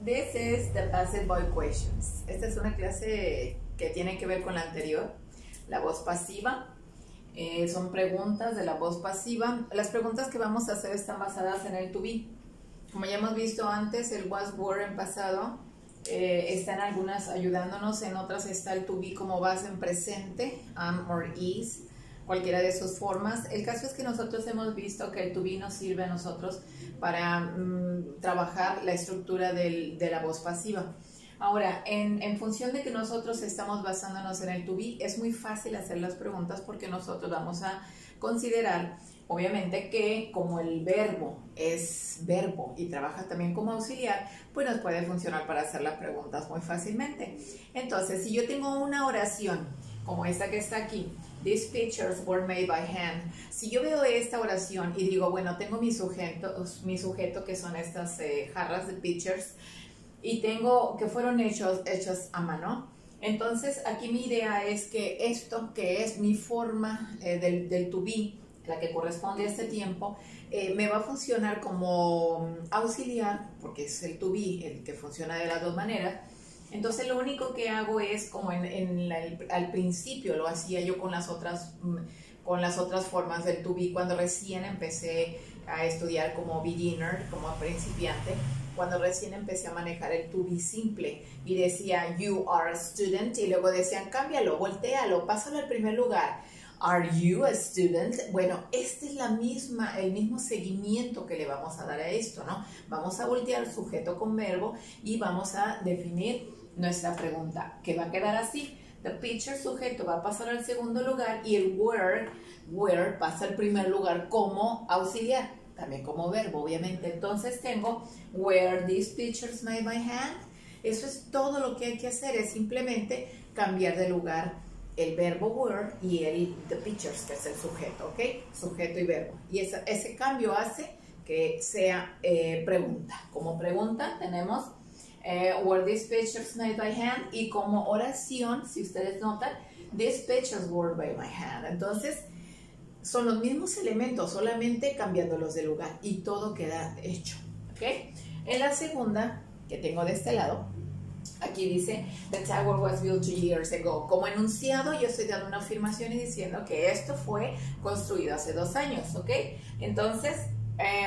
This is the passive voice questions. Esta es una clase que tiene que ver con la anterior, la voz pasiva. Son preguntas de la voz pasiva. Las preguntas que vamos a hacer están basadas en el to be. Como ya hemos visto antes, el was, were en pasado están algunas ayudándonos, en otras está el to be como base en presente, am or is, cualquiera de sus formas. El caso es que nosotros hemos visto que el to be nos sirve a nosotros para trabajar la estructura de la voz pasiva. Ahora, en función de que nosotros estamos basándonos en el to be, es muy fácil hacer las preguntas porque nosotros vamos a considerar, obviamente, que como el verbo es verbo y trabaja también como auxiliar, pues nos puede funcionar para hacer las preguntas muy fácilmente. Entonces, si yo tengo una oración como esta que está aquí, these pictures were made by hand. Si yo veo esta oración y digo, bueno, tengo mi sujeto que son estas jarras de pitchers, y tengo que fueron hechas a mano. Entonces, aquí mi idea es que esto, que es mi forma del to be, la que corresponde a este tiempo, me va a funcionar como auxiliar, porque es el to be el que funciona de las dos maneras. Entonces, lo único que hago es, como al principio lo hacía yo con las otras formas del to be, cuando recién empecé a estudiar como beginner, como principiante, cuando recién empecé a manejar el to be simple y decía you are a student y luego decían cámbialo, voltéalo, pásalo al primer lugar. Are you a student? Bueno, este es el mismo seguimiento que le vamos a dar a esto, ¿no? Vamos a voltear sujeto con verbo y vamos a definir nuestra pregunta, que va a quedar así. The picture sujeto va a pasar al segundo lugar y el were pasa al primer lugar como auxiliar, también como verbo, obviamente. Entonces tengo were these pictures made by hand. Eso es todo lo que hay que hacer, es simplemente cambiar de lugar el verbo were y the pictures, que es el sujeto, ¿ok? Sujeto y verbo. Y ese cambio hace que sea pregunta. Como pregunta tenemos were these pictures made by hand, y como oración, si ustedes notan, these pictures were by my hand. Entonces, son los mismos elementos, solamente cambiándolos de lugar y todo queda hecho, ¿ok? En la segunda, que tengo de este lado, aquí dice, the tower was built 2 years ago. Como enunciado, yo estoy dando una afirmación y diciendo que esto fue construido hace 2 años, ¿ok? Entonces,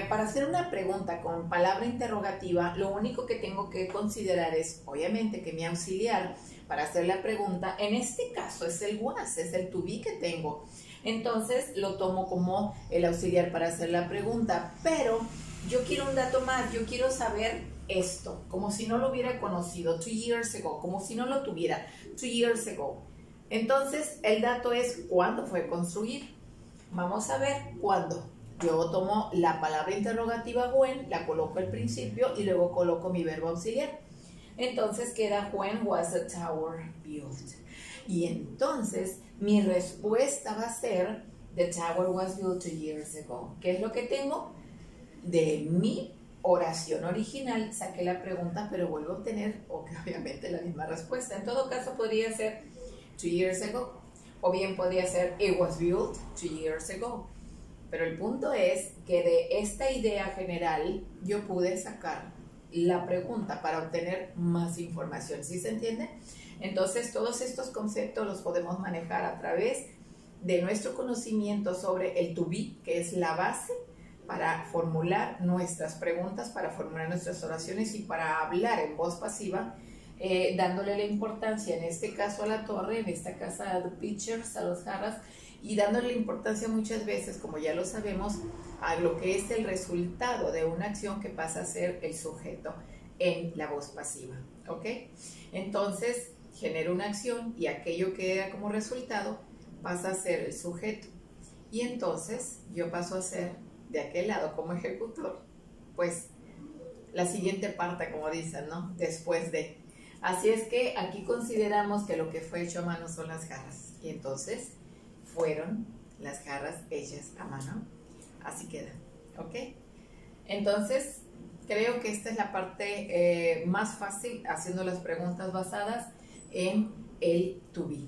para hacer una pregunta con palabra interrogativa, lo único que tengo que considerar es, obviamente, que mi auxiliar para hacer la pregunta, en este caso es el was, es el to be que tengo. Entonces, lo tomo como el auxiliar para hacer la pregunta, pero yo quiero un dato más, yo quiero saber esto, como si no lo hubiera conocido, 2 years ago, como si no lo tuviera, 2 years ago. Entonces, el dato es cuándo fue construido. Vamos a ver cuándo. Yo tomo la palabra interrogativa when, la coloco al principio y luego coloco mi verbo auxiliar. Entonces queda when was the tower built. Y entonces mi respuesta va a ser the tower was built 2 years ago. ¿Qué es lo que tengo? De mi oración original saqué la pregunta, pero vuelvo a obtener obviamente la misma respuesta. En todo caso podría ser 2 years ago, o bien podría ser it was built 2 years ago. Pero el punto es que de esta idea general yo pude sacar la pregunta para obtener más información, ¿sí se entiende? Entonces todos estos conceptos los podemos manejar a través de nuestro conocimiento sobre el to be, que es la base para formular nuestras preguntas, para formular nuestras oraciones y para hablar en voz pasiva, dándole la importancia en este caso a la torre, en esta casa a the pictures, a los jarras, y dándole la importancia muchas veces, como ya lo sabemos, a lo que es el resultado de una acción que pasa a ser el sujeto en la voz pasiva, ¿ok? Entonces, genero una acción y aquello que da como resultado pasa a ser el sujeto. Y entonces, yo paso a ser, de aquel lado como ejecutor, pues, la siguiente parte, como dicen, ¿no? Después de. Así es que aquí consideramos que lo que fue hecho a mano son las jarras. Y entonces, fueron las jarras hechas a mano, así queda, ¿ok? Entonces, creo que esta es la parte más fácil, haciendo las preguntas basadas en el to be.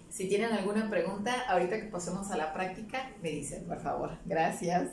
Si tienen alguna pregunta, ahorita que pasemos a la práctica, me dicen, por favor. Gracias.